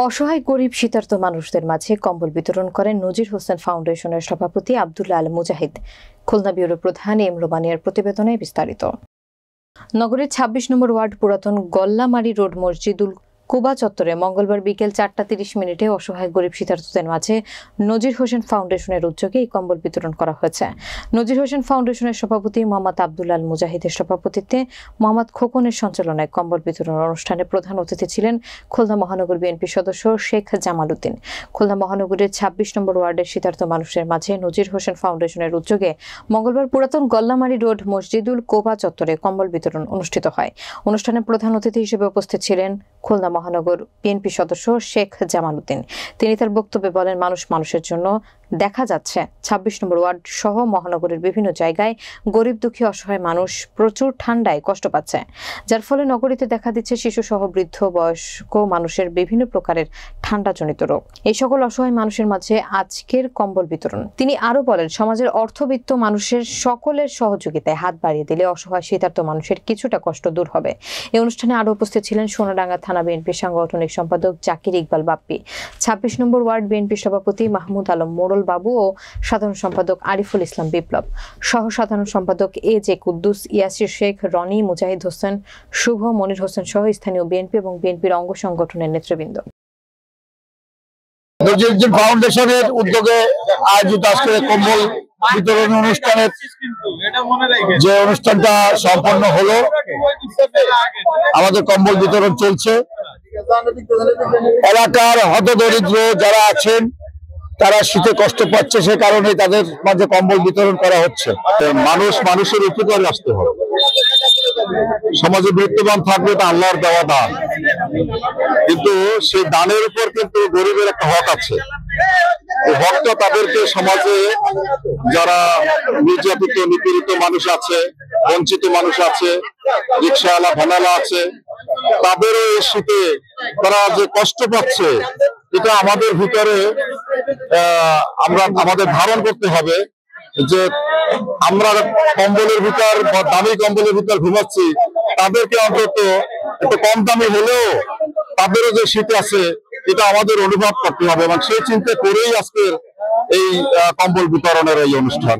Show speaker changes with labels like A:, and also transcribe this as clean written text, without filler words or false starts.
A: অসহায় গরিব শীতার্ত মানুষদের মাঝে কম্বল বিতরণ করেন নজির হোসেন ফাউন্ডেশনের সভাপতি আব্দুল্লাহ আল মুজাহিদ। খুলনা ব্যুরো প্রধান এম রোমানিয়ার প্রতিবেদনে বিস্তারিত। নগরের ২৬ নম্বর ওয়ার্ড পুরাতন গল্লামারি রোড মসজিদুল কুবা চত্বরে মঙ্গলবার বিকেল ৪টা ৩০ অসহায় গরিব শীতার্তদের মাঝে নজির হোসেন ফাউন্ডেশনের উদ্যোগে এই কম্বল বিতরণ করা হয়েছে। নজির হোসেন ফাউন্ডেশনের সভাপতি মোহাম্মদ আব্দুল্লাহ আল মুজাহিদের সভাপতিত্বে মোহাম্মদ খোকনের সঞ্চালনায় কম্বল বিতরণ অনুষ্ঠানে প্রধান অতিথি ছিলেন খুলনা মহানগর বিএনপি সদস্য শেখ জামাল উদ্দিন। খুলনা মহানগরের ২৬ নম্বর ওয়ার্ডের শীতার্ত মানুষের মাঝে নজির হোসেন ফাউন্ডেশনের উদ্যোগে মঙ্গলবার পুরাতন গল্লামারি রোড মসজিদুল কোবা চত্বরে কম্বল বিতরণ অনুষ্ঠিত হয়। অনুষ্ঠানে প্রধান অতিথি হিসেবে উপস্থিত ছিলেন খুলনা মহানগর বিএনপি সদস্য শেখ জামাল উদ্দিন। তিনি তার বক্তব্যে বলেন, মানুষ মানুষের জন্য দেখা যাচ্ছে ২৬ নম্বর ওয়ার্ড সহ মহানগরের বিভিন্ন জায়গায় গরিব দুঃখী অসহায় মানুষ প্রচুর ঠান্ডায় কষ্ট পাচ্ছে, যার ফলে নগরীতে দেখা দিচ্ছে শিশু সহ বৃদ্ধ বয়স্ক মানুষের বিভিন্ন প্রকারের ঠান্ডাজনিত রোগ। এই সকল অসহায় মানুষের মাঝে আজকের কম্বল বিতরণ। তিনি আরো বলেন, সমাজের অর্থবিত্ত মানুষের সকলের সহযোগিতায় হাত বাড়িয়ে দিলে অসহায় শীতার্ত মানুষের কিছুটা কষ্ট দূর হবে। এই অনুষ্ঠানে আরো উপস্থিত ছিলেন সোনাডাঙ্গা থানা বিএনপির সাংগঠনিক সম্পাদক জাকির ইকবাল বাপ্পি, ২৬ নম্বর ওয়ার্ড বিএনপি সভাপতি মাহমুদ আলম মোড়ল বাবু ও সাধারণ সম্পাদক আরিফুল ইসলাম বিপ্লব, সহ সাধারণ সম্পাদক এ জে কুদ্দুস, ইয়াসির শেখ, রনি, মুজাহিদ হোসেন, শুভ, মনির হোসেন সহ স্থানীয় বিএনপি এবং বিএনপির অঙ্গ সংগঠনের নেতৃবৃন্দ।
B: নজির ফাউন্ডেশনের উদ্যোগে আয়োজিত আজকে কম্বল বিতরণ অনুষ্ঠানের যে অনুষ্ঠানটা সম্পন্ন হলো, আমাদের কম্বল বিতরণ চলছে। এলাকার হতদরিদ্র যারা আছেন তারা শীতে কষ্ট পাচ্ছে, সে কারণে তাদের মাঝে কম্বল বিতরণ করা হচ্ছে। মানুষ মানুষের উপকারে আসতে হবে। সমাজে বিত্তবান থাকবে তা আল্লাহর দেওয়া দান, কিন্তু সেই দানের উপর কিন্তু গরিবের একটা হক আছে। এই হকটা তাদেরকে সমাজে যারা নির্যাতিত নিপীড়িত মানুষ আছে, বঞ্চিত মানুষ আছে, রিক্সাওয়ালা ভানালা আছে, তাদেরও এই শীতে তারা যে কষ্ট পাচ্ছে, এটা আমাদের ভিতরে আমাদের ধারণ করতে হবে যে আমরা কম্বলের ভিতর বা দামি কম্বলের ভিতর ঘুমাচ্ছি, তাদেরকে অন্তত একটু কম দামি হলেও তাদেরও যে শীত আছে এটা আমাদের অনুভব করতে হবে, এবং সেই চিন্তা করেই আজকের এই কম্বল বিতরণের এই অনুষ্ঠান।